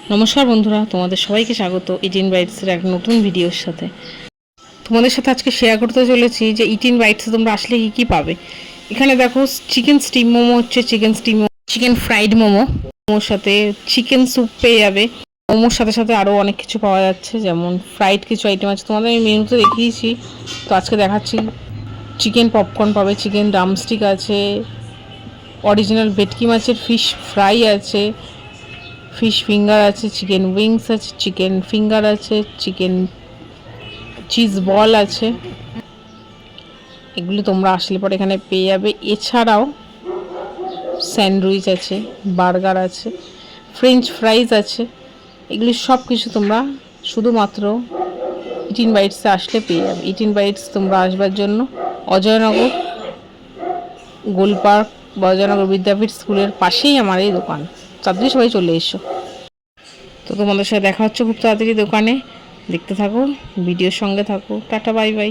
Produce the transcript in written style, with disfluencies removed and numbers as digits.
নমস্কার বন্ধুরা, তোমাদের সবাইকে স্বাগত ইটিন বাইটসের এক নতুন ভিডিওর সাথে। তোমাদের সাথে আজকে শেয়ার করতে চলেছি যে ইটিন বাইটসে তোমরা আসলে কী কী পাবে। এখানে দেখো চিকেন স্টিম মোমো হচ্ছে, chicken steam chicken fried momo, মোমোর সাথে চিকেন স্যুপ পেয়ে যাবে। মোমোর সাথে সাথে আরও অনেক কিছু পাওয়া যাচ্ছে, যেমন ফ্রাইড কিছু আইটেম আছে, তোমাদের আমি মেনুতে দেখিয়েছি, তো আজকে দেখাচ্ছি। চিকেন পপকর্ন পাবে, চিকেন ড্রামস্টিক আছে, অরিজিনাল ভেটকি মাছের ফিশ ফ্রাই আছে, ফিশ ফিঙ্গার আছে, চিকেন উইংস আছে, চিকেন ফিঙ্গার আছে, চিকেন চিজ বল আছে। এগুলি তোমরা আসলে পরে এখানে পেয়ে যাবে। এছাড়াও স্যান্ডউইচ আছে, বার্গার আছে, ফ্রেঞ্চ ফ্রাইজ আছে। এগুলি সব কিছু তোমরা শুধুমাত্র ইটিন বাইটসে আসলে পেয়ে যাবে। ইটিন বাইটস তোমরা আসবার জন্য অজয়নগর গোলপার্ক বা অজয়নগর বিদ্যাপীঠ স্কুলের পাশেই আমার এই দোকান। তাড়াতাড়ি সবাই চলে এসো। তো তোমাদের সাথে দেখা হচ্ছে খুব তাড়াতাড়ি দোকানে। দেখতে থাকো, ভিডিওর সঙ্গে থাকো। Tata, bye bye.